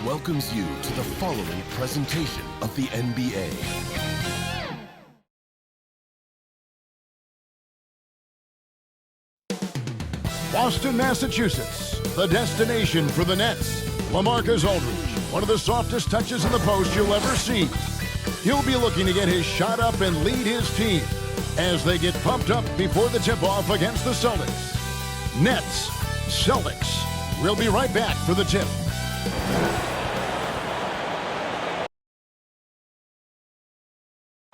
welcomes you to the following presentation of the NBA. Boston, Massachusetts, the destination for the Nets. LaMarcus Aldridge, one of the softest touches in the post you'll ever see. He'll be looking to get his shot up and lead his team as they get pumped up before the tip-off against the Celtics. Nets, Celtics. We'll be right back for the tip.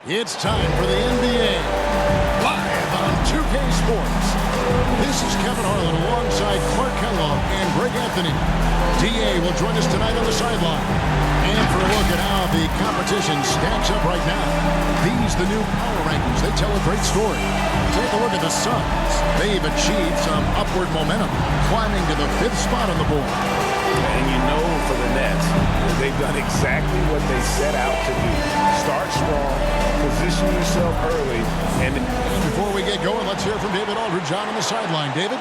It's time for the NBA, live on 2K Sports. This is Kevin Harlan alongside Clark Kellogg and Greg Anthony. DA will join us tonight on the sideline. And for a look at how the competition stacks up right now, these the new power rankings. They tell a great story. Take a look at the Suns. They've achieved some upward momentum, climbing to the 5th spot on the board. And you know for the Nets, they've done exactly what they set out to do. Start strong, position yourself early. And before we get going, let's hear from David Aldridge on the sideline. David?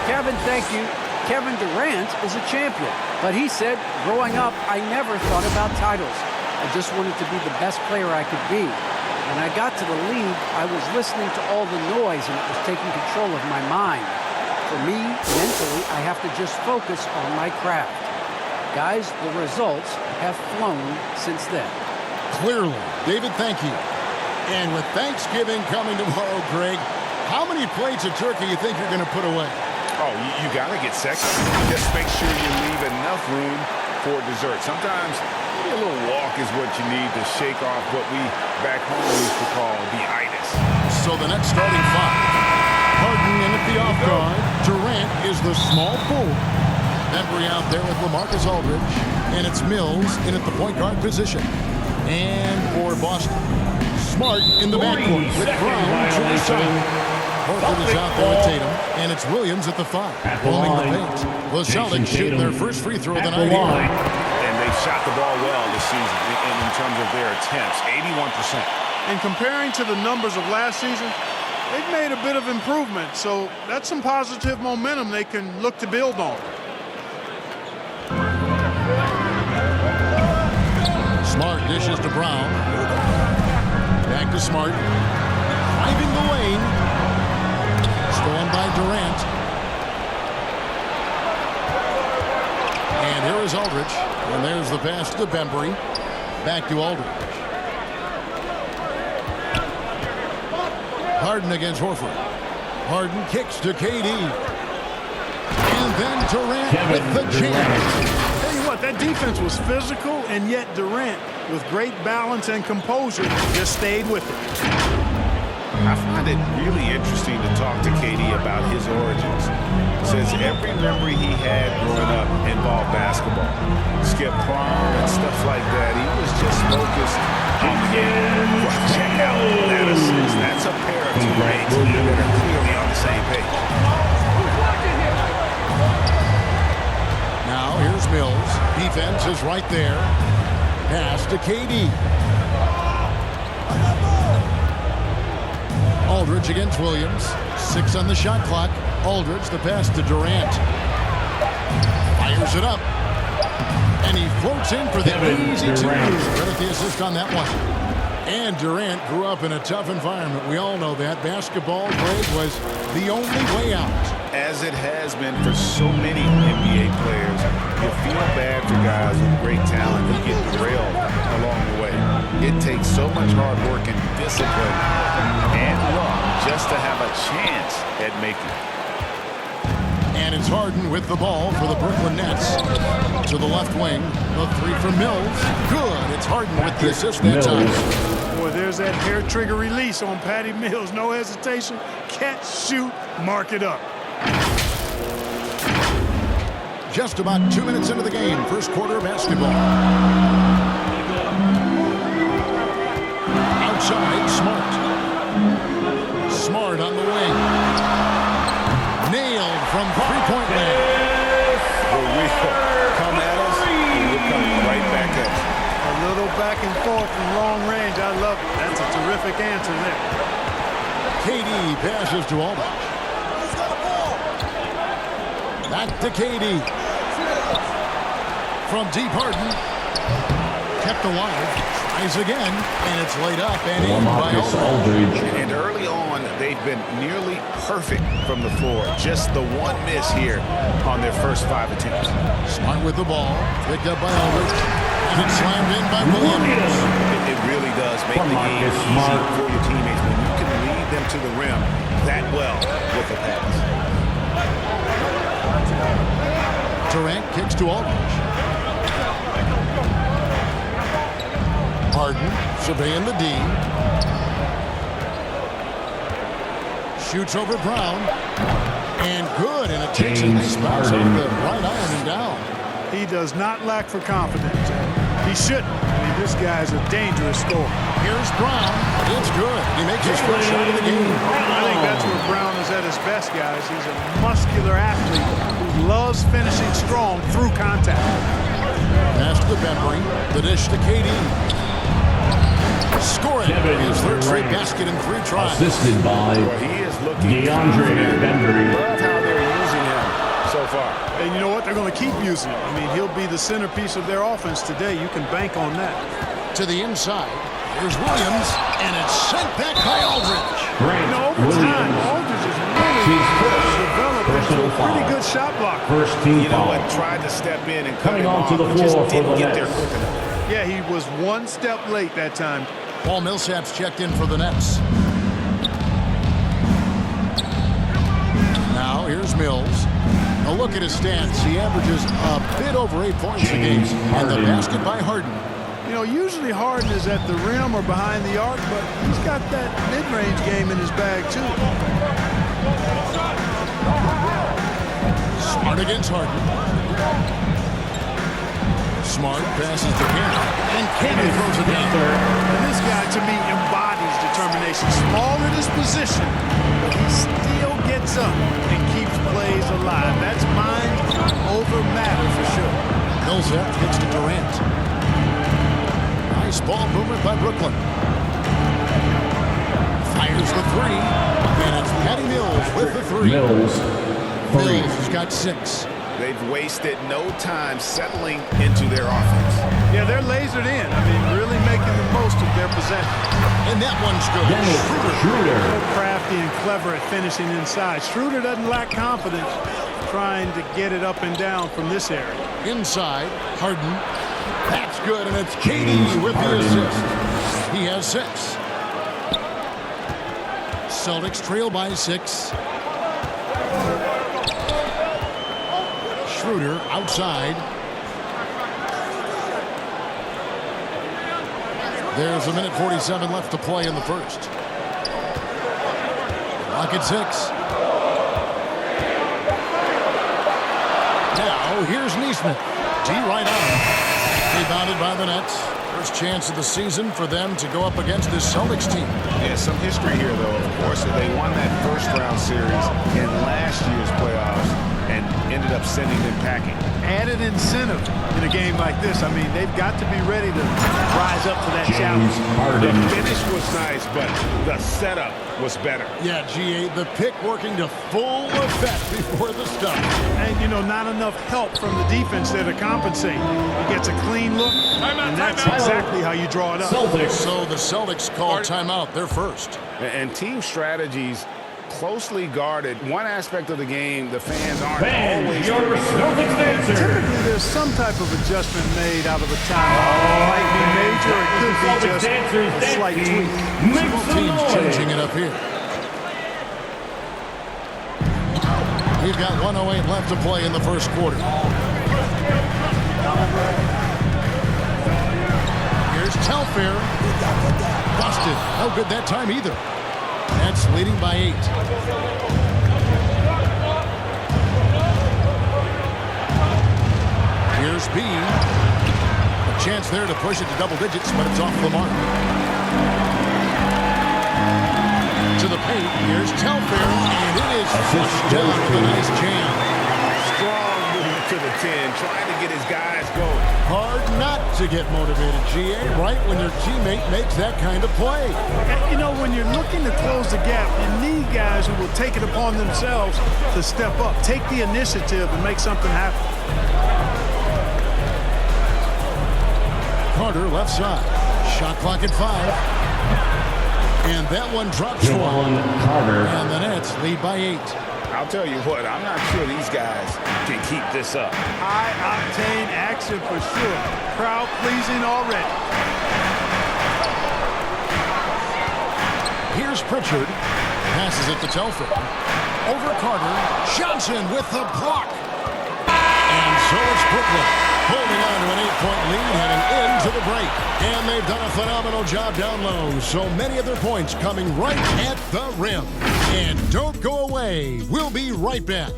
Kevin, thank you. Kevin Durant is a champion, but he said, growing up, I never thought about titles. I just wanted to be the best player I could be. When I got to the league, I was listening to all the noise and it was taking control of my mind. For me, mentally, I have to just focus on my craft. Guys, the results have flown since then. Clearly. David, thank you. And with Thanksgiving coming tomorrow, Greg, how many plates of turkey you think you're going to put away? Oh, you got to get second. Just make sure you leave enough room for dessert. Sometimes maybe a little walk is what you need to shake off what we back home used to call the itis. So the next starting five. Harden in at the off guard. Durant is the small forward. Embry out there with LaMarcus Aldridge. And it's Mills in at the point guard position. And for Boston, Smart in the backcourt with Brown to the side. Horford is out there with Tatum, and it's Williams at the 5, holding the paint. The Celtics shoot their first free throw of the night here. And they've shot the ball well this season in terms of their attempts, 81%. And comparing to the numbers of last season, they've made a bit of improvement, so that's some positive momentum they can look to build on. Smart dishes to Brown. Back to Smart. Driving the lane. Stolen by Durant. And here is Aldridge. And there's the pass to Bembry. Back to Aldridge. Harden against Horford. Harden kicks to KD. And then Durant with the jam. Tell you what, that defense was physical, and yet Durant, with great balance and composure, just stayed with it. I find it really interesting to talk to KD about his origins. Says every memory he had growing up involved basketball. Skip prom and stuff like that. He was just focused on the game. Check out that assist. That's a pair of teammates that are clearly on the same page. Now here's Mills. Defense is right there. Pass to KD. Aldridge against Williams. 6 on the shot clock. Aldridge, the pass to Durant. Fires it up. And he floats in for the easy 2. Credit the assist on that one. And Durant grew up in a tough environment. We all know that. Basketball, Greg, was the only way out. As it has been for so many NBA players, you feel bad for guys with great talent who get derailed along the way. It takes so much hard work and discipline and luck just to have a chance at making it. And it's Harden with the ball for the Brooklyn Nets. To the left wing, the 3 from Mills. Good. It's Harden with the assist that time. Boy, there's that hair trigger release on Patty Mills. No hesitation. Catch, shoot, mark it up. Just about 2 minutes into the game. First quarter basketball. Outside, Smart. Smart on the wing. Nailed from three-point land. We come at us, we'll come right back at us. A little back and forth from long range. I love it. That's a terrific answer there. KD passes to Aldridge. Back to KD. from deep. Harden kept alive. Tries again, and it's laid up and in by Aldridge. And early on, they've been nearly perfect from the floor. Just the one miss here on their first 5 attempts. Smart with the ball. Picked up by Aldridge. And it's slammed in by Williams. It really does make the game easy for your teammates when you can lead them to the rim that well with the pass. Durant kicks to Aldridge. Harden surveying the D. Shoots over Brown. And good. And it takes a nice bounce over the right iron and down. He does not lack for confidence. He shouldn't. I mean, this guy's a dangerous scorer. Here's Brown. It's good. He makes his first shot of the game. I think that's where Brown is at his best, guys. He's a muscular athlete who loves finishing strong through contact. Pass to the Bembry. The dish to KD. Scoring his third straight basket in 3 tries. Assisted by He is looking DeAndre Bembry. Love how they're using him so far. And you know what? They're going to keep using him. I mean, he'll be the centerpiece of their offense today. You can bank on that. To the inside. Here's Williams. And it's sent back by Aldridge. Grant You know, over time, Williams. Aldridge has really Team's first developed into personal a pretty foul. good shot blocker. First team You know foul. what? Tried to step in and cut Coming him onto off, the but just floor for didn't the get there Nets. quick enough. Yeah, he was one step late that time. Paul Millsap's checked in for the Nets. Now here's Mills. A look at his stats. He averages a bit over 8 points a game. James And the Harden. basket by Harden. You know, usually Harden is at the rim or behind the arc, but he's got that mid-range game in his bag, too. Smart against Harden. Smart passes to Cannon. And Cannon throws it down. And this guy, to me, embodies determination. Small in his position, but he still gets up and keeps plays alive. That's mind over matter for sure. Millsap gets to Durant. Nice ball movement by Brooklyn. Fires the 3. And it's Patty Mills with the 3. Mills. Mills has got 6. They've wasted no time settling into their offense. Yeah, they're lasered in. I mean, really making the most of their possession. And that one's good. Dennis Schroeder. So crafty and clever at finishing inside. Schroeder doesn't lack confidence trying to get it up and down from this area. Inside, Harden. That's good, and it's KD with the assist. He has 6. Celtics trail by 6. Schroeder outside. There's a minute 47 left to play in the first. Clock at 6. Now here's Neesmith. D right on. Rebounded by the Nets. First chance of the season for them to go up against this Celtics team. Yeah, some history here, though, of course. They won that first-round series in last year's playoffs and ended up sending them packing. Added incentive in a game like this. I mean, they've got to be ready to rise up to that challenge. The finish was nice, but the setup was better. Yeah, GA, the pick working to full effect before the stop. And, you know, not enough help from the defense there to compensate. He gets a clean look, and that's exactly how you draw it up. Celtics. So the Celtics call timeout. They're first. And team strategies closely guarded. One aspect of the game, the fans aren't Fans, always... your Celtics answer. Typically, there's some type of adjustment made out of a timeout. It might be major, it could be just a slight tweak. Make some Teams noise. changing it up here. We've got 1:08 left to play in the first quarter. Here's Telfair. Busted. No good that time either. Nets leading by 8. Here's B. A chance there to push it to double digits, but it's off the mark. To the paint. Here's Telfair, and it is flushed down with a nice jam. Strong move to the 10, trying to get his guys going. Hard not to get motivated, GA, right when your teammate makes that kind of play. You know, when you're looking to close the gap, you need guys who will take it upon themselves to step up, take the initiative and make something happen. Carter, left side. Shot clock at 5. And that one drops for him. Carter. And the Nets lead by 8. I'll tell you what, I'm not sure these guys can keep this up. High-octane action for sure. Crowd-pleasing already. Here's Pritchard. Passes it to Telfair. Over Carter. Johnson with the block. And so it's Brooklyn holding on to an 8-point lead heading into the break. And they've done a phenomenal job down low. So many of their points coming right at the rim. And don't go away. We'll be right back.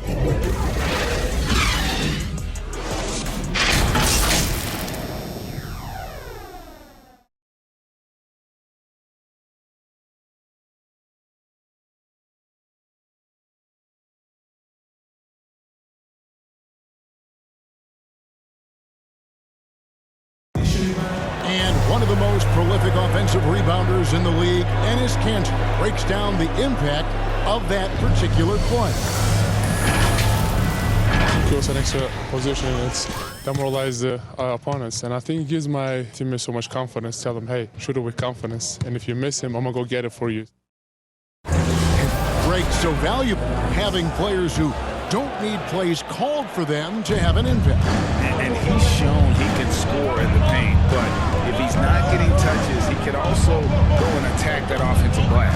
And one of the most prolific offensive rebounders in the league, Enes Kanter, breaks down the impact of that particular play. It goes an extra position. It's demoralized the opponents, and I think it gives my teammates so much confidence. Tell them, hey, shoot it with confidence, and if you miss him, I'm gonna go get it for you. Break so valuable, having players who don't need plays called for them to have an impact. And he's shown he can score in the paint, but if he's not getting touches, he can also go and attack that offensive glass.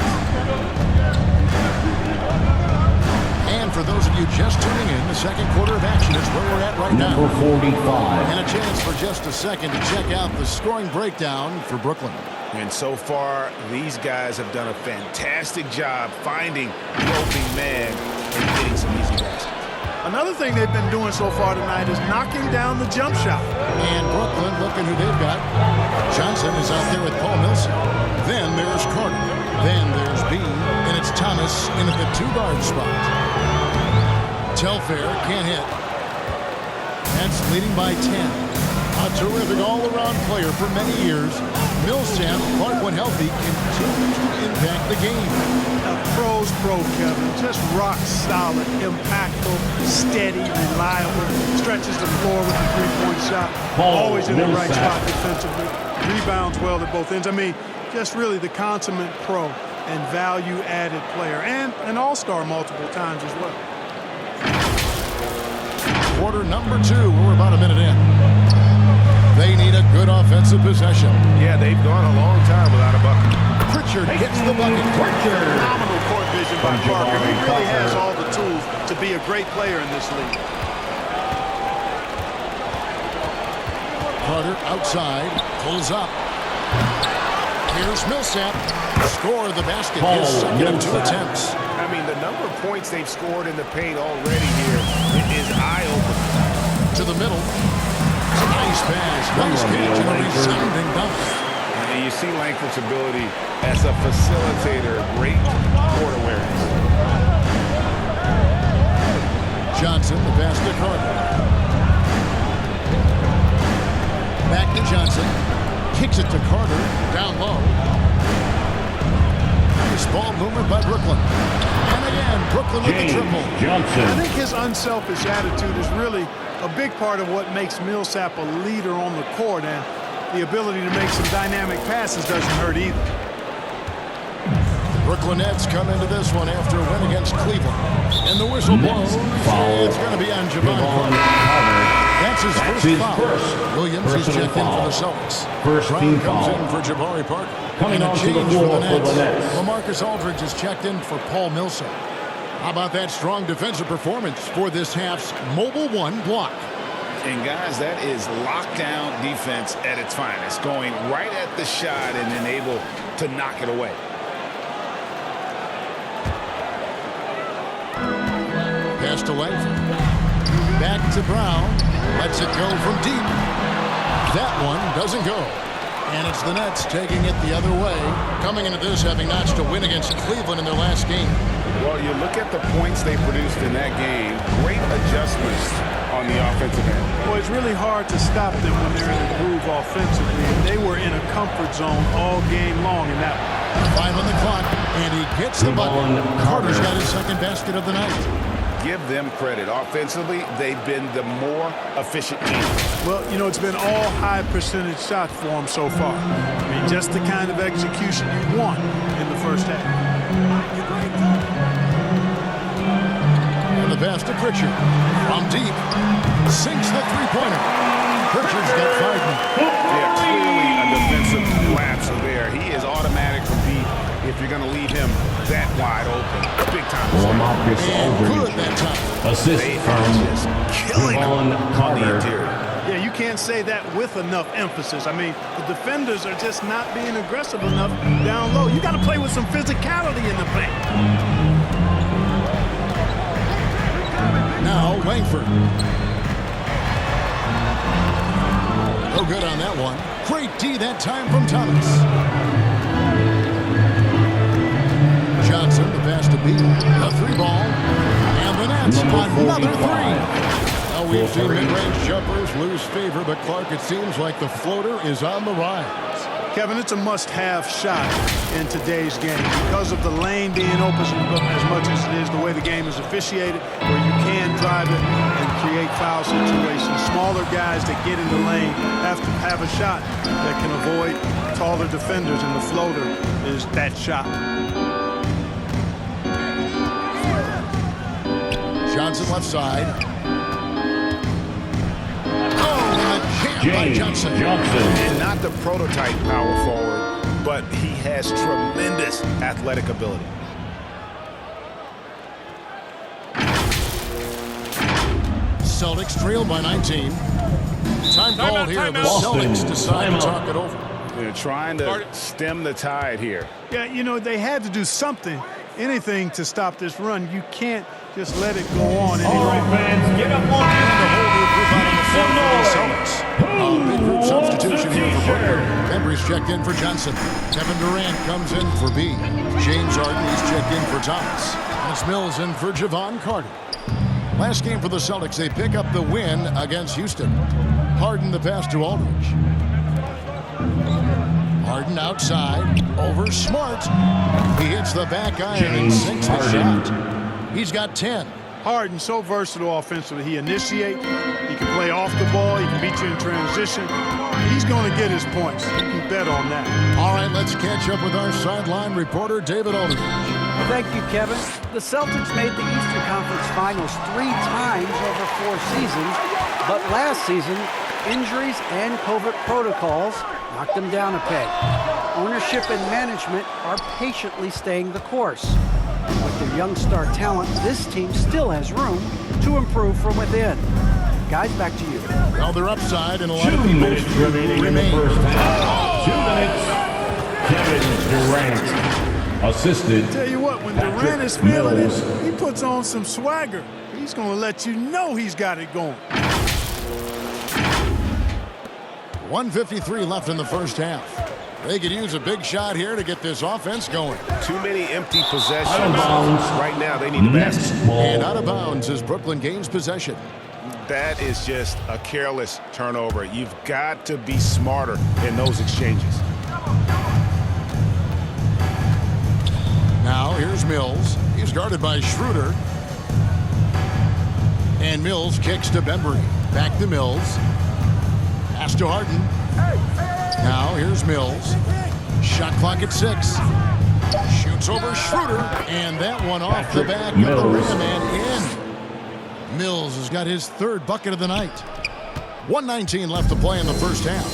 And for those of you just tuning in, the second quarter of action is where we're at right now. Number 45. And a chance for just a second to check out the scoring breakdown for Brooklyn. And so far, these guys have done a fantastic job finding the opening man and getting some easy baskets. Another thing they've been doing so far tonight is knocking down the jump shot. And Brooklyn looking who they've got. Johnson is out there with Paul Millsap. Then there's Carter. Then there's B. And it's Thomas in at the 2-guard spot. Telfair can't hit. That's leading by 10. A terrific all-around player for many years. Millsap, Clark when healthy, continues to impact the game. A pro's pro, Kevin. Just rock solid, impactful, steady, reliable. Stretches the floor with the three-point shot. Always in the right spot defensively. Rebounds well at both ends. I mean, just really the consummate pro and value-added player. And an all-star multiple times as well. Quarter number 2. We're about a minute in. They need a good offensive possession. Yeah, they've gone a long time without a bucket. Pritchard gets the bucket. Phenomenal court vision by Parker. He really has all the tools to be a great player in this league. Carter outside, pulls up. Here's Millsap. Score the basket. His second of 2 attempts. I mean, the number of points they've scored in the paint already here is eye-opening. To the middle. Nice pass. Nice catch and a resounding dunk. And you see Langford's ability as a facilitator. Great court awareness. Johnson, the pass to Carter. Back to Johnson. Kicks it to Carter. Down low. Nice ball movement by Brooklyn. And again, Brooklyn with the triple. Johnson. I think his unselfish attitude is really a big part of what makes Millsap a leader on the court, and the ability to make some dynamic passes doesn't hurt either. Brooklyn Nets come into this one after a win against Cleveland. And the whistle blows. It's going to be on Javon Carter. That's his first foul. Williams is checked in for the Celtics. First team comes foul. in for Jabari Parker. Coming and a onto change the for floor the for the Nets. Nets. LaMarcus Aldridge is checked in for Paul Millsap. How about that strong defensive performance for this half's Mobile 1 block? And guys, that is lockdown defense at its finest. Going right at the shot and then able to knock it away. Pass to Langford. Back to Brown. Lets it go from deep. That one doesn't go. And it's the Nets taking it the other way. Coming into this having notched a win against Cleveland in their last game. Well, you look at the points they produced in that game. Great adjustments on the offensive end. Well, it's really hard to stop them when they're in a groove offensively. And they were in a comfort zone all game long in that one. 5 on the clock, and he gets the bucket. Carter's got his second basket of the night. Give them credit. Offensively, they've been the more efficient team. Well, you know, it's been all high percentage shots for him so far. I mean, just the kind of execution you want in the first half. And the pass to Pritchard. From deep. Sinks the three-pointer. Pritchard's got 5 now. Yeah, clearly a defensive lapse there. He is automatic from deep if you're going to leave him that wide open. Big time. Marcus And good Aldridge. that time. Assist They are from just killing him Javon on the Carter. interior. Yeah, you can't say that with enough emphasis. I mean, the defenders are just not being aggressive enough down low. You got to play with some physicality in the paint. Now Langford. No good on that one. Great D that time from Thomas. Johnson, the pass to B. The 3-ball. And the Nets another 3. Now we've seen mid-range jumpers lose favor, but Clark, it seems like the floater is on the rise. Kevin, it's a must-have shot in today's game because of the lane being open as much as it is the way the game is officiated, where you can drive it and create foul situations. Smaller guys that get in the lane have to have a shot that can avoid taller defenders, and the floater is that shot. Johnson left side. By Johnson. And not the prototype power forward, but he has tremendous athletic ability. Celtics trail by 19. Time called here. The Celtics decide to talk it over. They're trying to stem the tide here. Yeah, you know, they had to do something, anything to stop this run. You can't just let it go on any longer. Fans, get up on A big group substitution here for Brooklyn. Embry's checked in for Johnson. Kevin Durant comes in for B. James Harden is checked in for Thomas. That's Mills in for Javon Carter. Last game for the Celtics, they pick up the win against Houston. Harden the pass to Aldridge. Harden outside, over Smart. He hits the back iron and sinks the shot. He's got 10. Harden, so versatile offensively. He initiates, he can play off the ball, he can beat you in transition. He's going to get his points. You can bet on that. All right, let's catch up with our sideline reporter, David Aldridge. Well, thank you, Kevin. The Celtics made the Eastern Conference Finals 3 times over 4 seasons, but last season, injuries and COVID protocols knocked them down a peg. Ownership and management are patiently staying the course. With their young star talent, this team still has room to improve from within. Guys, back to you. Well, they're upside, and a lot 2 of people minutes remaining in the first half. 2 minutes. Kevin Durant assisted. Tell you what, when Durant is feeling it, he puts on some swagger. He's going to let you know he's got it going. 1:53 left in the first half. They could use a big shot here to get this offense going. Too many empty possessions. Out of bounds. Right now, they need a basket. And out of bounds as Brooklyn gains possession. That is just a careless turnover. You've got to be smarter in those exchanges. Now here's Mills. He's guarded by Schroeder. And Mills kicks to Bembry. Back to Mills. Pass to Harden. Now here's Mills. Shot clock at 6. Shoots over Schroeder. And that one off the back of the rim and in. Mills has got his 3rd bucket of the night. 1:19 left to play in the first half.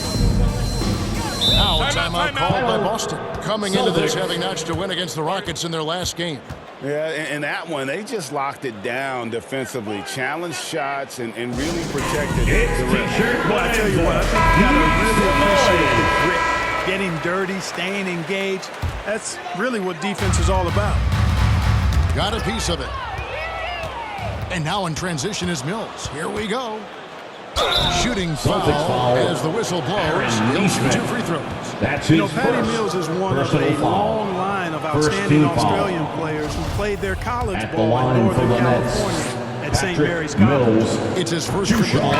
Now a timeout called by Boston. Coming into this having notched a win against the Rockets in their last game. Yeah, and that one, they just locked it down defensively. Challenged shots and really protected the rim. Well, I tell you what, I think you got to really appreciate the grit. Getting dirty, staying engaged. That's really what defense is all about. Got a piece of it. And now in transition is Mills. Here we go. Shooting foul as the whistle blows. He'll shoot 2 free throws. That's You his know, Patty first Mills is one of a personal foul. long line of First outstanding team foul. Australian players who played their college At the ball in line for Northern the Nets, California at St. Patrick Mary's College. Mills. It's his first 2 triple. shots.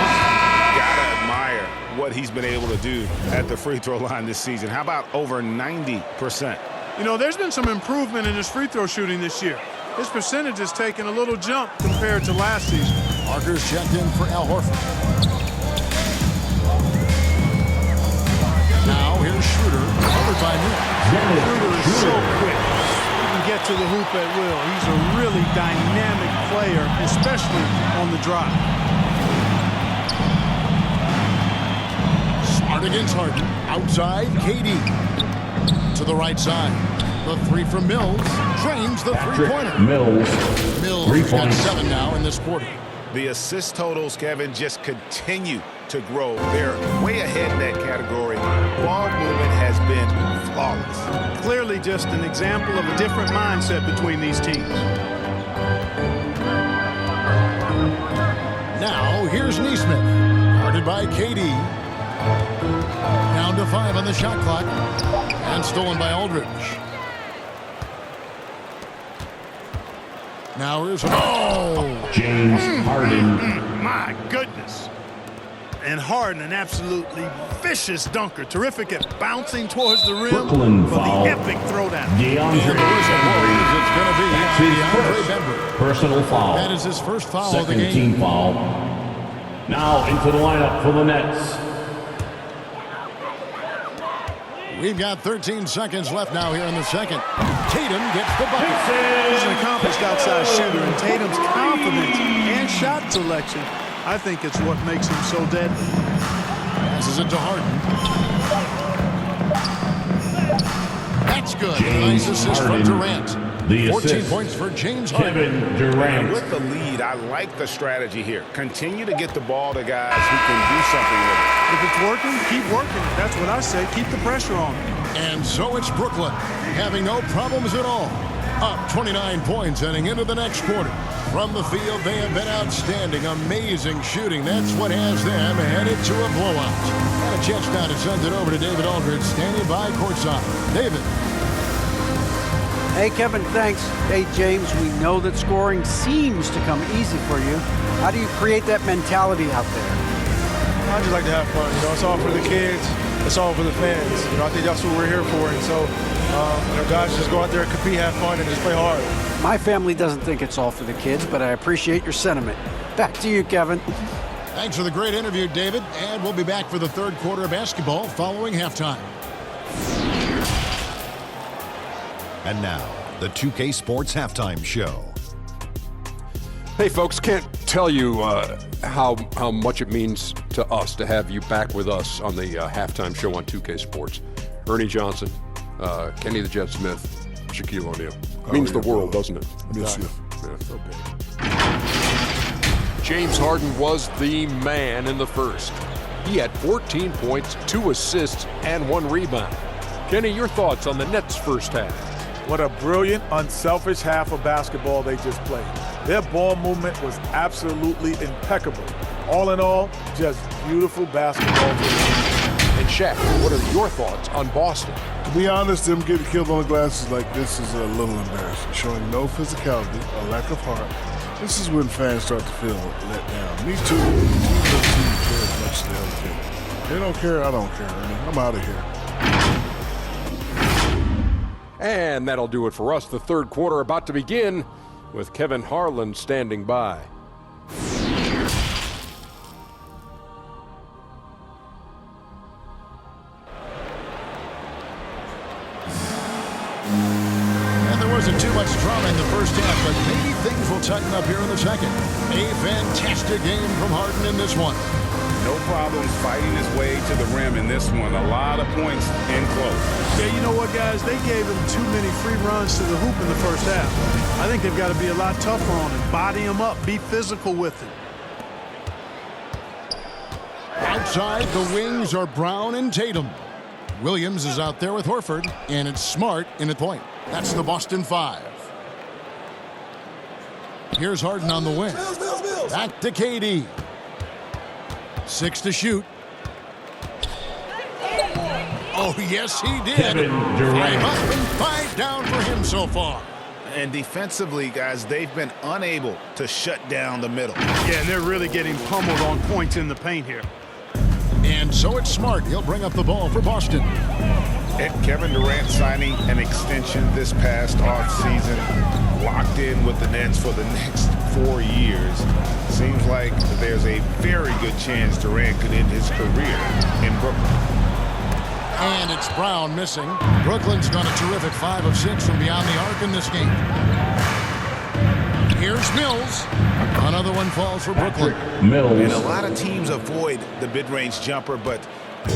Gotta admire what he's been able to do at the free throw line this season. How about over 90%? You know, there's been some improvement in his free throw shooting this year. His percentage has taken a little jump compared to last season. Parker's checked in for Al Horford. to the hoop at will. He's a really dynamic player, especially on the drive. Smart against Harden. Outside, KD. To the right side. The three from Mills. Drains the three-pointer. Mills Mills got 7 now in this quarter. The assist totals, Kevin, just continue to grow. They're way ahead in that category. Ball movement has been flawless. Clearly just an example of a different mindset between these teams. Now, here's Neesmith. Guarded by KD. Down to 5 on the shot clock. And stolen by Aldridge. Now here's James Harden. My goodness. And Harden, an absolutely vicious dunker. Terrific at bouncing towards the rim. Brooklyn but foul. the epic throwdown. DeAndre Bembry. Personal foul. That is his first foul of the Second game. team foul. Now into the lineup for the Nets. We've got 13 seconds left now here in the second. Tatum gets the bucket. He's an accomplished outside shooter, and Tatum's confidence and shot selection, I think it's what makes him so deadly. Passes it to Harden. That's good. James Nice assist Harden. from Durant. The 14 assist. points for James Harden. Kevin Durant. With the lead, I like the strategy here. Continue to get the ball to guys who can do something with it. If it's working, keep working it. That's what I say. Keep the pressure on. And so it's Brooklyn, having no problems at all. Up 29 points heading into the next quarter. From the field, they have been outstanding. Amazing shooting. That's what has them headed to a blowout. Got a chance now to send it over to David Aldridge, standing by courtside. David. Hey, Kevin, thanks. Hey, James, we know that scoring seems to come easy for you. How do you create that mentality out there? I just like to have fun. You know, it's all for the kids. It's all for the fans. You know, I think that's what we're here for. And so, you know, guys just go out there and compete, have fun, and just play hard. My family doesn't think it's all for the kids, but I appreciate your sentiment. Back to you, Kevin. Thanks for the great interview, David. And we'll be back for the third quarter of basketball following halftime. And now, the 2K Sports Halftime Show. Hey, folks, can't tell you how much it means to us to have you back with us on the halftime show on 2K Sports. Ernie Johnson, Kenny the Jet Smith, Shaquille O'Neal. Means the world, doesn't it? Miss you. Yeah, so big. James Harden was the man in the first. He had 14 points, 2 assists, and 1 rebound. Kenny, your thoughts on the Nets' first half? What a brilliant, unselfish half of basketball they just played. Their ball movement was absolutely impeccable. All in all, just beautiful basketball. And Shaq, what are your thoughts on Boston? To be honest, them getting killed on the glass is like this is a little embarrassing. Showing no physicality, a lack of heart. This is when fans start to feel let down. Me too. Neither team care as much as the other team. They don't care, I don't care. I'm out of here. And that'll do it for us. The third quarter about to begin with Kevin Harlan standing by. And there wasn't too much drama in the first half, but maybe things will tighten up here in the second. A fantastic game from Harden in this one. No problems fighting his way to the rim in this one. A lot of points in close. Yeah, you know what, guys? They gave him too many free runs to the hoop in the first half. I think they've got to be a lot tougher on him. Body him up. Be physical with him. Outside, the wings are Brown and Tatum. Williams is out there with Horford, and it's Smart in at point. That's the Boston 5. Here's Harden on the wing. Back to KD. 6 to shoot. Oh, yes, he did. Kevin Durant. 5 up and 5 down for him so far. And defensively, guys, they've been unable to shut down the middle. Yeah, and they're really getting pummeled on points in the paint here. And so it's Smart. He'll bring up the ball for Boston. And Kevin Durant signing an extension this past offseason, locked in with the Nets for the next 4 years. Seems like there's a very good chance Durant could end his career in Brooklyn. And it's Brown missing. Brooklyn's done a terrific 5 of 6 from beyond the arc in this game. Here's Mills. Another one falls for Brooklyn. Mills. And a lot of teams avoid the mid-range jumper, but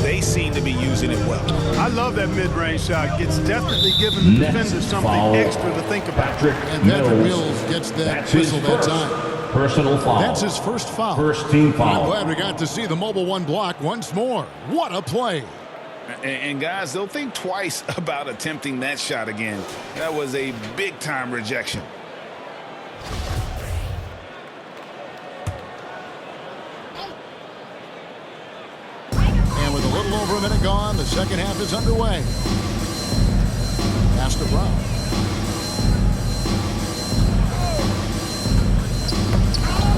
they seem to be using it well. I love that mid-range shot. It's definitely giving the defender something extra to think about. And Patrick Mills gets that whistle that time. Personal foul. That's his first foul. First team foul. I'm glad we got to see the mobile one block once more. What a play. And guys, they'll think twice about attempting that shot again. That was a big-time rejection. And with a little over a minute gone, the second half is underway. Pass to Brown.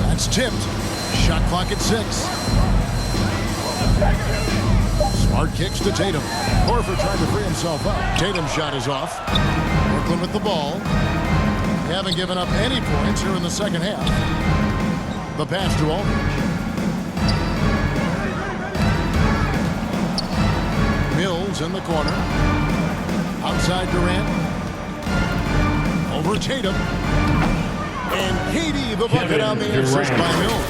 That's tipped. Shot clock at 6. Smart kicks to Tatum. Horford trying to free himself up. Tatum's shot is off. Brooklyn with the ball. They haven't given up any points here in the second half. The pass to Aldridge. Mills in the corner. Outside Durant. Over Tatum. And KD the bucket on the assist by Mills.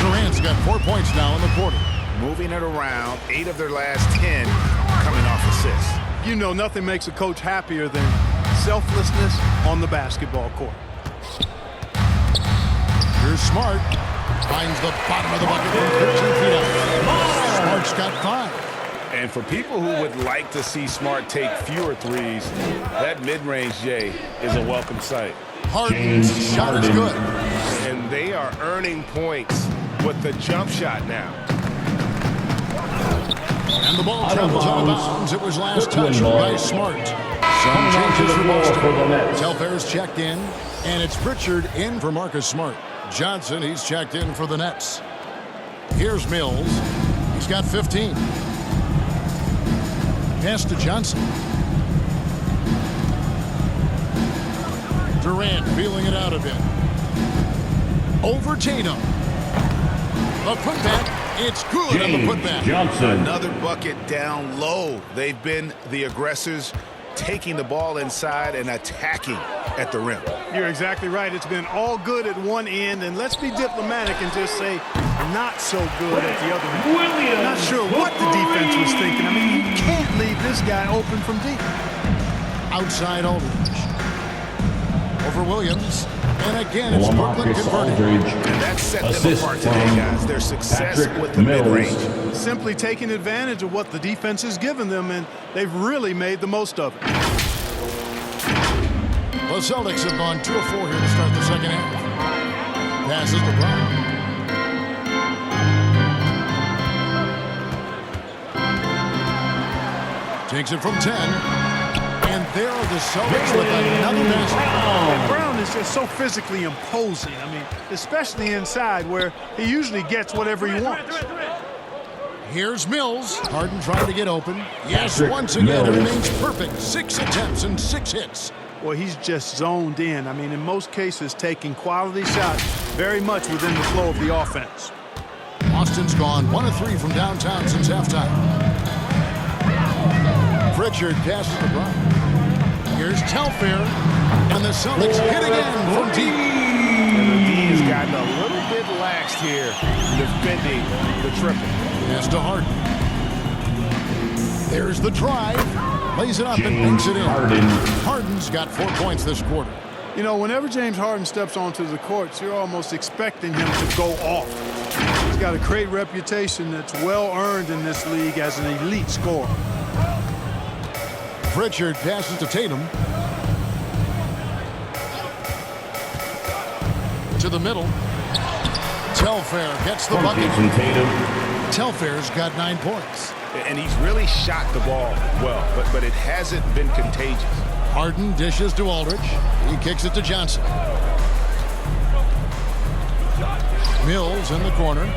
Durant's got 4 points now in the quarter. Moving it around, 8 of their last 10 coming off assists. You know, nothing makes a coach happier than selflessness on the basketball court. Here's Smart. Finds the bottom of the bucket from 13 feet out. Smart's got 5. And for people who would like to see Smart take fewer threes, that mid-range J is a welcome sight. Harden's shot is good. And they are earning points with the jump shot now. And the ball travels out of bounds. It was last touched by Smart. Some changes for Boston. Telfair's checked in, and it's Pritchard in for Marcus Smart. Johnson, he's checked in for the Nets. Here's Mills. He's got 15. Pass to Johnson. Durant feeling it out a bit. Over Tatum. A putback. It's good on the putback. Johnson. Another bucket down low. They've been the aggressors, taking the ball inside and attacking at the rim. You're exactly right. It's been all good at one end, and let's be diplomatic and just say not so good at the other end. Not sure what the defense was thinking. I mean, you can't leave this guy open from deep. Outside Aldridge. Over Williams. And again, it's Brooklyn converting. And that set them apart today, guys. Their success with the mid-range. Simply taking advantage of what the defense has given them, and they've really made the most of it. The Celtics have gone 2 of 4 here to start the second half. Passes to Brown. Takes it from 10. And there are the Celtics with another basket. And Brown is just so physically imposing. I mean, especially inside where he usually gets whatever he wants. Here's Mills. Harden trying to get open. Yes, once again, it remains perfect. 6 attempts and 6 hits. Well, he's just zoned in. I mean, in most cases, taking quality shots very much within the flow of the offense. Austin's gone 1 of 3 from downtown since halftime. Pritchard passes to Brown. Here's Telfair, and the Celtics hit again from deep. And the D has gotten a little bit laxed here, defending the triple. Pass to Harden. There's the drive. Lays it up and banks it in. Harden's got 4 points this quarter. You know, whenever James Harden steps onto the courts, you're almost expecting him to go off. He's got a great reputation that's well earned in this league as an elite scorer. Pritchard passes to Tatum. To the middle. Telfair gets the bucket. Telfair's got 9 points. And he's really shot the ball well, but it hasn't been contagious. Harden dishes to Aldridge. He kicks it to Johnson. Mills in the corner.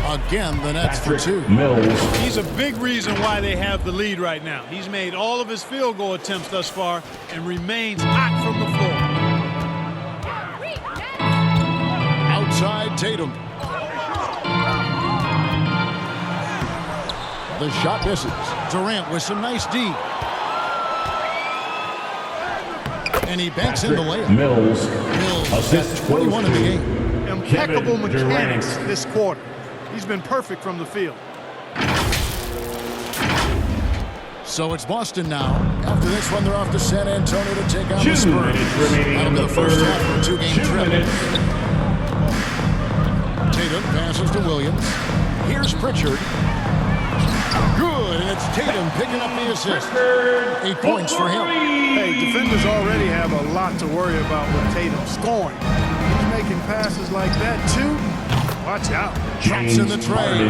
Again, the Nets for 2. He's a big reason why they have the lead right now. He's made all of his field goal attempts thus far and remains hot from the floor. Outside Tatum. The shot misses. Durant with some nice D. And he banks in the layup. Mills has 21 in the game. Impeccable mechanics this quarter. He's been perfect from the field. So it's Boston now. After this one, they're off to San Antonio to take on the Spurs. 2 minutes remaining That'll in be the the first third. half of a 2-game 2 trip. minutes. Tatum passes to Williams. Here's Pritchard. Good, and it's Tatum picking up the assist. 8 points for him. Hey, defenders already have a lot to worry about with Tatum scoring. He's making passes like that, too. Watch out. Drops in the tray.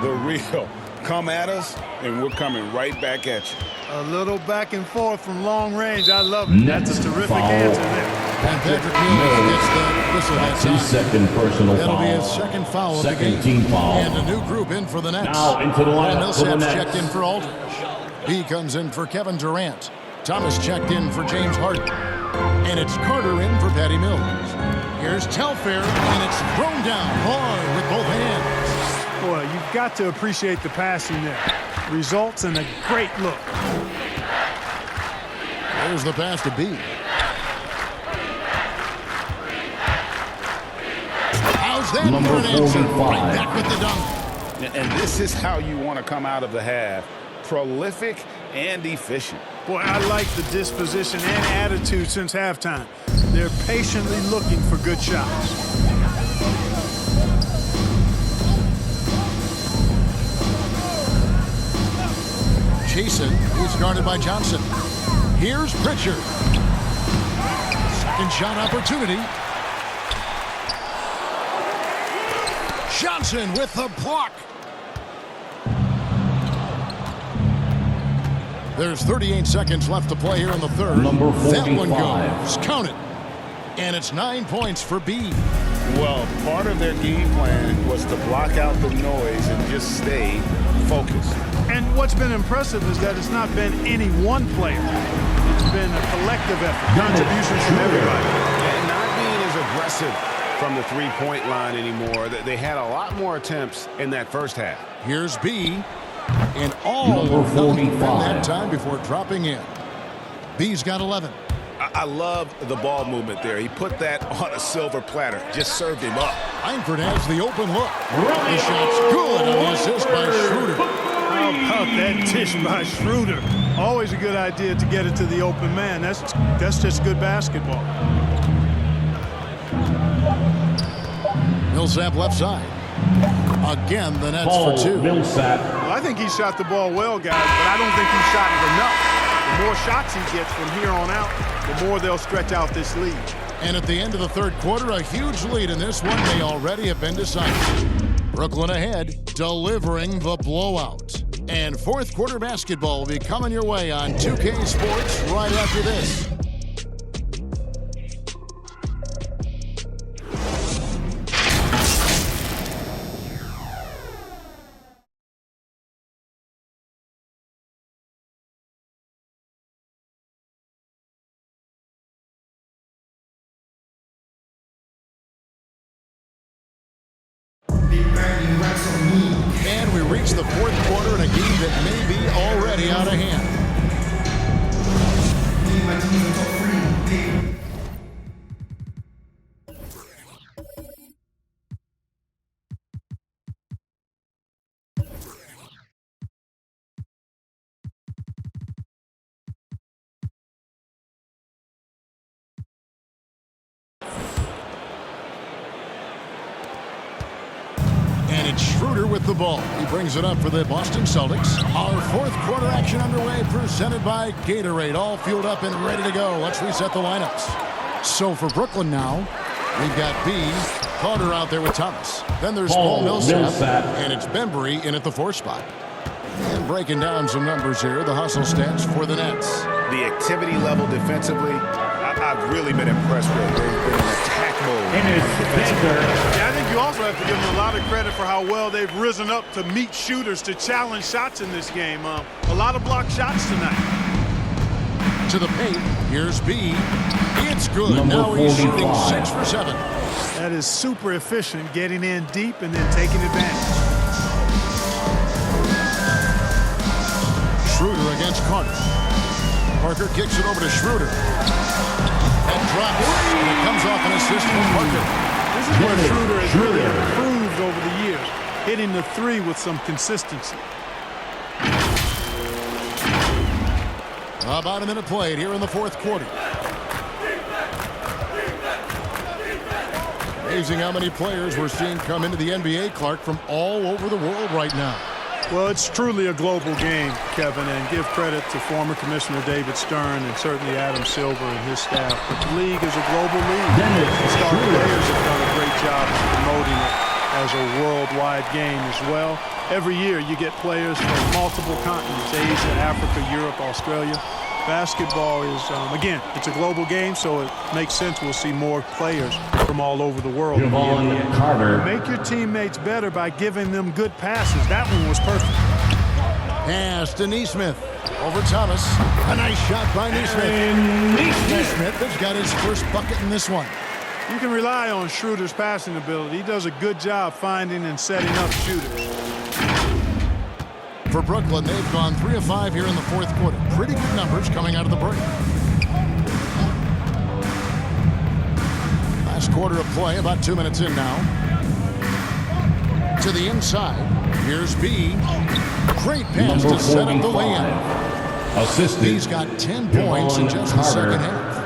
The real. Come at us, and we're coming right back at you. A little back and forth from long range. I love it. That's a terrific answer there. And Patrick Mills gets the whistle that time. His second personal That'll foul. be his second foul of the Second game. team foul. And a new group in for the Nets. Now into the lineup for the Millsap's Nets. checked in for Aldridge. He comes in for Kevin Durant. Thomas checked in for James Harden. And it's Carter in for Patty Mills. Here's Telfair, and it's thrown down hard with both hands. Boy, you've got to appreciate the passing there. Results in a great look. There's the pass to B. How's that Number for an answer? 45. Right back with the dunk. And this is how you want to come out of the half. Prolific and efficient. Boy, I like the disposition and attitude since halftime. They're patiently looking for good shots. Jason is guarded by Johnson. Here's Pritchard. Second shot opportunity. Johnson with the block. There's 38 seconds left to play here in the third. Number That one 45. goes. Count it. And it's 9 points for B. Well, part of their game plan was to block out the noise and just stay focused. And what's been impressive is that it's not been any one player. It's been a collective effort. Contributions from everybody. And not being as aggressive from the three-point line anymore. They had a lot more attempts in that first half. Here's B. And all Number of nothing 45. from that time before dropping in. B's got 11. I love the ball movement there. He put that on a silver platter. Just served him up. Langford has the open look. The shot's good on the assist by Schroeder. How about that dish by Schroeder? Always a good idea to get it to the open man. That's just good basketball. Millsap left side. Again, the Nets Paul for two. Millsap. Well, I think he shot the ball well, guys, but I don't think he shot it enough. The more shots he gets from here on out, the more they'll stretch out this lead. And at the end of the third quarter, a huge lead in this one may already have been decided. Brooklyn ahead, delivering the blowout. And fourth quarter basketball will be coming your way on 2K Sports right after this. And we reach the fourth quarter in a game that may be already out of hand. It's Schroeder with the ball. He brings it up for the Boston Celtics. Our fourth quarter action underway, presented by Gatorade. All fueled up and ready to go. Let's reset the lineups. So for Brooklyn now, we've got B, Carter out there with Thomas. Then there's Paul Millsap, and it's Bembry in at the 4 spot. And breaking down some numbers here, the hustle stats for the Nets. The activity level defensively, I've really been impressed with. They've been in attack mode. Yeah, I think you also have to give them a lot of credit for how well they've risen up to meet shooters, to challenge shots in this game. A lot of blocked shots tonight. To the paint, here's B. It's good. Now he's shooting 6 for 7. That is super efficient, getting in deep and then taking advantage. against Carter. Parker kicks it over to Schroeder. That drops. And it comes off an assist from Parker. This is where Schroeder has really improved over the years, hitting the three with some consistency. About a minute played here in the fourth quarter. Amazing how many players we're seeing come into the NBA, Clark, from all over the world right now. Well, it's truly a global game, Kevin, and give credit to former Commissioner David Stern and certainly Adam Silver and his staff. But the league is a global league. The star players have done a great job of promoting it as a worldwide game as well. Every year you get players from multiple continents, Asia, Africa, Europe, Australia. Basketball is, again, it's a global game, so it makes sense we'll see more players from all over the world. Carter. Make your teammates better by giving them good passes. That one was perfect. Pass to Nesmith. Over Thomas. A nice shot by Nesmith. Nesmith has got his first bucket in this one. You can rely on Schroeder's passing ability. He does a good job finding and setting up shooters. For Brooklyn, they've gone 3 of 5 here in the fourth quarter. Pretty good numbers coming out of the break. Last quarter of play, about 2 minutes in now. To the inside. Here's B. Great pass to set up the lay-in. B's got 10 points in just the second half.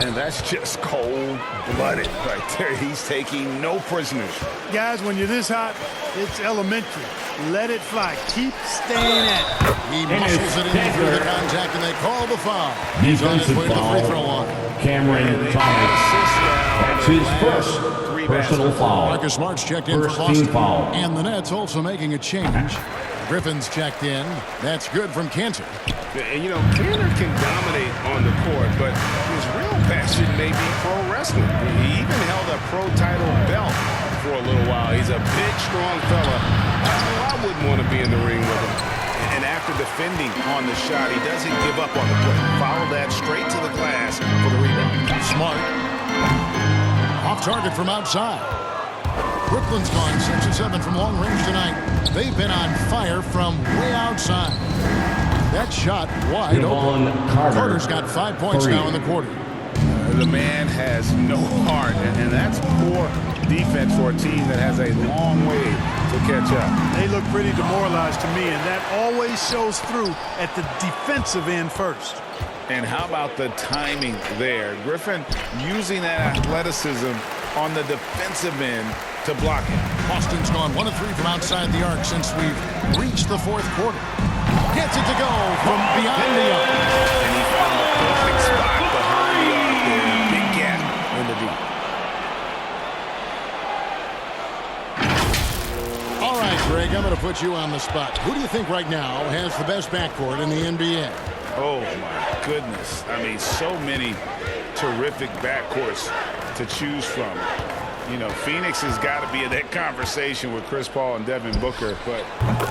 And that's just cold-blooded right there. He's taking no prisoners. Guys, when you're this hot, it's elementary. Let it fly. Keep staying at it. He muscles it in through the contact, and they call the foul. He's on his way to the free throw line. Cameron Thomas. That's his first personal foul. Marcus Smart's checked in for Boston. And the Nets also making a change. Griffin's checked in. That's good from Cantor. And, you know, Cantor can dominate on the court, but his real passion may be pro wrestling. He even held a pro title belt for a little while. He's a big, strong fella. I wouldn't want to be in the ring with him. And after defending on the shot, he doesn't give up on the play. Follow that straight to the glass for the rebound. Smart. Off target from outside. Brooklyn's gone 6 of 7 from long range tonight. They've been on fire from way outside. That shot wide open. Carter's got 5 points now in the quarter. The man has no heart, and that's poor defense for a team that has a long way to catch up. They look pretty demoralized to me, and that always shows through at the defensive end first. And how about the timing there? Griffin using that athleticism on the defensive end to block it. Boston's gone 1 of 3 from outside the arc since we've reached the fourth quarter. Gets it to go from beyond the arc. And he found the perfect spot behind the arc there. Big gap in the deep. All right, Greg, I'm going to put you on the spot. Who do you think right now has the best backcourt in the NBA? Oh, my goodness. I mean, so many terrific backcourts to choose from. You know, Phoenix has got to be in that conversation with Chris Paul and Devin Booker. But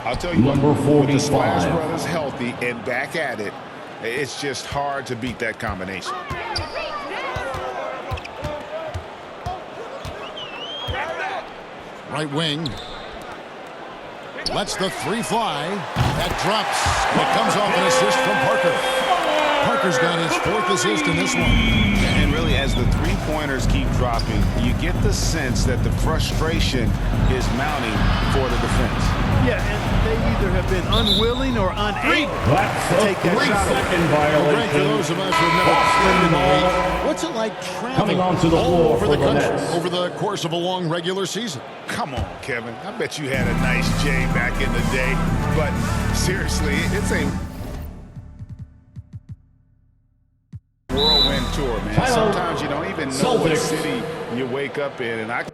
I'll tell you Number what, 45. with the Splash Brothers healthy and back at it, it's just hard to beat that combination. Right wing. Lets the 3 fly. That drops. It comes off an assist from Parker. Parker's got his 4th assist in this one. And really, as the three-pointers keep dropping, you get the sense that the frustration is mounting for the defense. Yeah, and they either have been unwilling or unable to take that shot. Greg, for those of us who have never played in the league, what's it like traveling onto the all floor over for the the country Nets? over the course of a long regular season? Come on, Kevin. I bet you had a nice J back in the day. But seriously, it's a whirlwind tour, man. Sometimes you don't even know what city you wake up in. And I can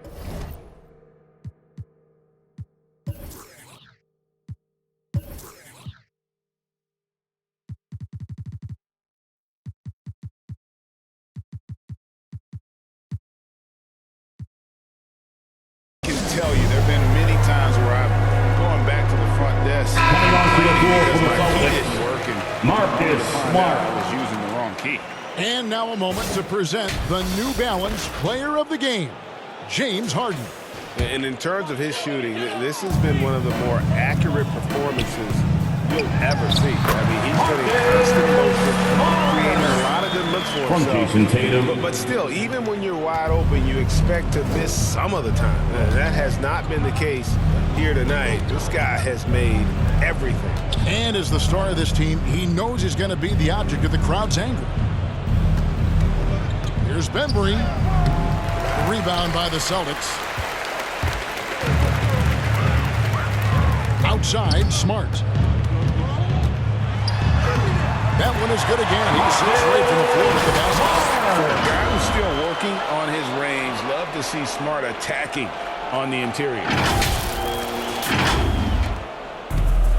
tell you there have been many times where I'm going back to the front desk. Coming onto the floor for the My key Celtics. didn't work, and Marcus Smart. I was using the wrong key. And now a moment to present the New Balance Player of the Game, James Harden. And in terms of his shooting, this has been one of the more accurate performances you'll ever see. I mean, he's putting constant motion, creating a lot of good looks for himself. But still, even when you're wide open, you expect to miss some of the time. That has not been the case here tonight. This guy has made everything. And as the star of this team, he knows he's going to be the object of the crowd's anger. Here's Bembry. Rebound by the Celtics. Outside, Smart. That one is good again. He sits right from the floor with the basket. For a guy who's still working on his range, love to see Smart attacking on the interior.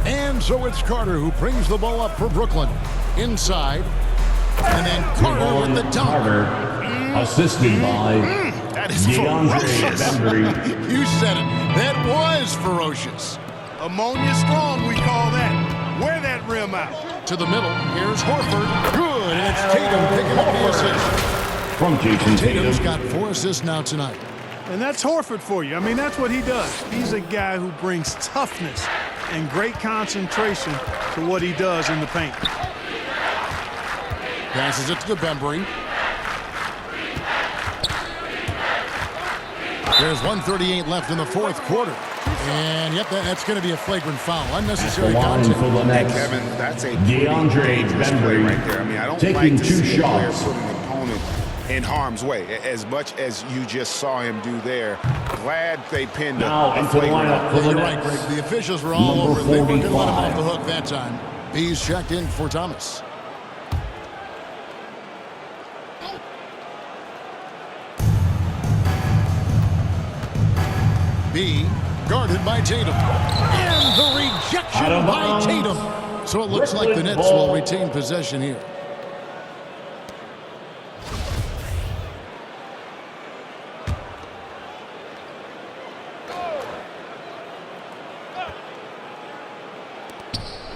And so it's Carter who brings the ball up for Brooklyn. Inside. And then Carter with the dunk. Assisted by that is DeAndre ferocious. Bembry. You said it. That was ferocious. Ammonia strong, we call that. Wear that rim out. To the middle. Here's Horford. Good. And it's Tatum picking up the assist. From Jason Tatum's Tatum. got 4 assists now tonight. And that's Horford for you. I mean, that's what he does. He's a guy who brings toughness and great concentration to what he does in the paint. Passes it to Bembry. There's 1:38 left in the fourth quarter. And, yep, that's going to be a flagrant foul. Unnecessary contact. For the Hey, next, Kevin, that's a DeAndre dangerous play Bembry right there. I mean, I don't taking like to 2 see a player shots. put an opponent in harm's way, as much as you just saw him do there. Glad they pinned Now a into the flagrant. lineup for the You're right, Nets. Greg. The officials were all Number over it. They weren't going to let him off 45. the hook that time. He's checked in for Thomas. B guarded by Tatum. And the rejection Out of by bounds. Tatum. So it looks like the Brooklyn Nets ball. will retain possession here.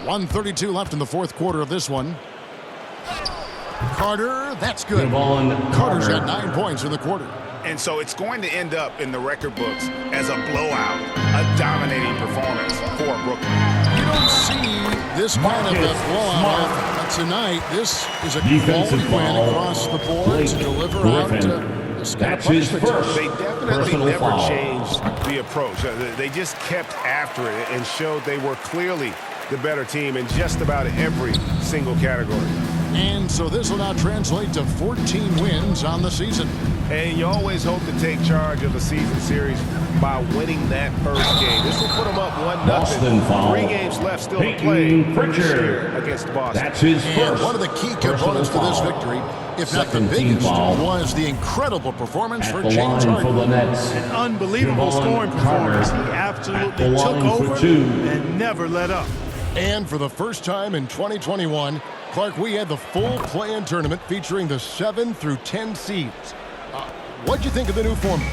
.132 left in the fourth quarter of this one. Carter, that's good. Devon Carter's Carter. got 9 points in the quarter. And so it's going to end up in the record books as a blowout, a dominating performance for Brooklyn. You don't see this kind of a Marcus blowout Smart. often. But tonight, this is a Defensive quality win foul. across the board Blake to deliver Griffin. out this kind of That's his punishment. first They definitely personal never foul. changed the approach. They just kept after it and showed they were clearly the better team in just about every single category. And so this will now translate to 14 wins on the season. And you always hope to take charge of the season series by winning that first game. This will put them up 1-0. Boston foul. 3 games left still to Peyton play Pritchard. against Boston. That's his And first one of the key personal components to this foul. victory, if not the Second team biggest, foul. was the incredible performance At for the James line for Harden. the Nets. An unbelievable Devon scoring performance. He Carter. absolutely At the took line for over 2. and never let up. And for the first time in 2021, Clark, we had the full play-in tournament featuring the 7 through 10 seeds. What'd you think of the new format?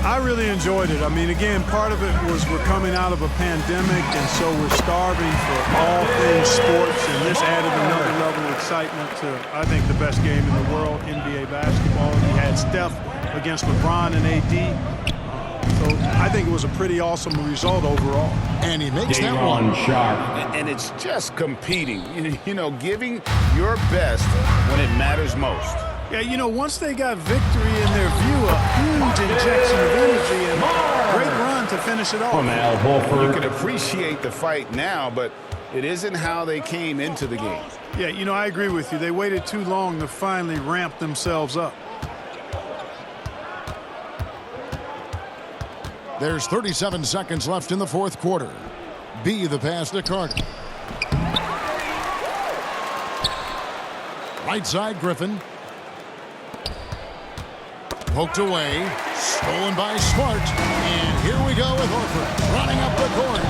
I really enjoyed it. I mean, again, part of it was we're coming out of a pandemic, and so we're starving for all things sports, and this added another level of excitement to, I think, the best game in the world, NBA basketball. You had Steph against LeBron and AD. So I think it was a pretty awesome result overall. And he makes that one. Daron Sharp. And it's just competing, you know, giving your best when it matters most. Yeah, you know, once they got victory in their view, a huge injection of energy and a great run to finish it off. From Al You Horford. can appreciate the fight now, but it isn't how they came into the game. Yeah, you know, I agree with you. They waited too long to finally ramp themselves up. There's 37 seconds left in the fourth quarter. B, the pass to Carter. Right side, Griffin. Poked away. Stolen by Smart. And here we go with Horford running up the court.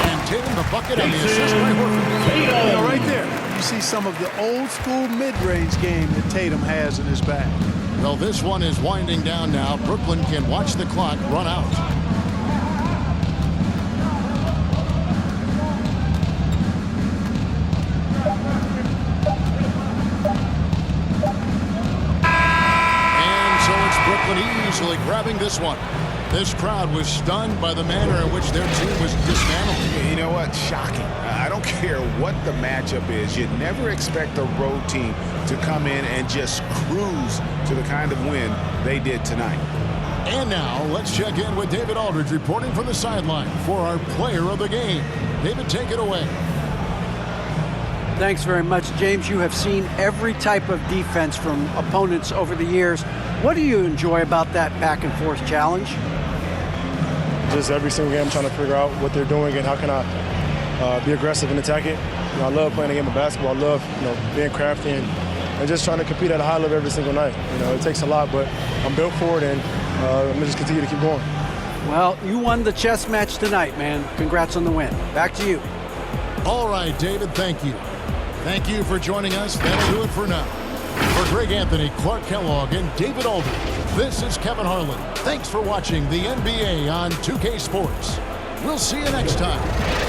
And taking the bucket on the assist by Horford. You know, right there, you see some of the old school mid-range game that Tatum has in his bag. Well, this one is winding down now. Brooklyn can watch the clock run out. And so it's Brooklyn easily grabbing this one. This crowd was stunned by the manner in which their team was dismantled. You know what? Shocking. I don't care what the matchup is. You'd never expect a road team to come in and just cruise to the kind of win they did tonight. And now, let's check in with David Aldridge reporting from the sideline for our player of the game. David, take it away. Thanks very much, James. You have seen every type of defense from opponents over the years. What do you enjoy about that back-and-forth challenge? Just every single game trying to figure out what they're doing and how can I be aggressive and attack it. You know, I love playing a game of basketball. I love being crafty and just trying to compete at a high level every single night. It takes a lot, but I'm built for it, and I'm going to just continue to keep going. Well, you won the chess match tonight, man. Congrats on the win. Back to you. All right, David, thank you. Thank you for joining us. That'll do it for now. For Greg Anthony, Clark Kellogg, and David Aldridge, this is Kevin Harlan. Thanks for watching the NBA on 2K Sports. We'll see you next time.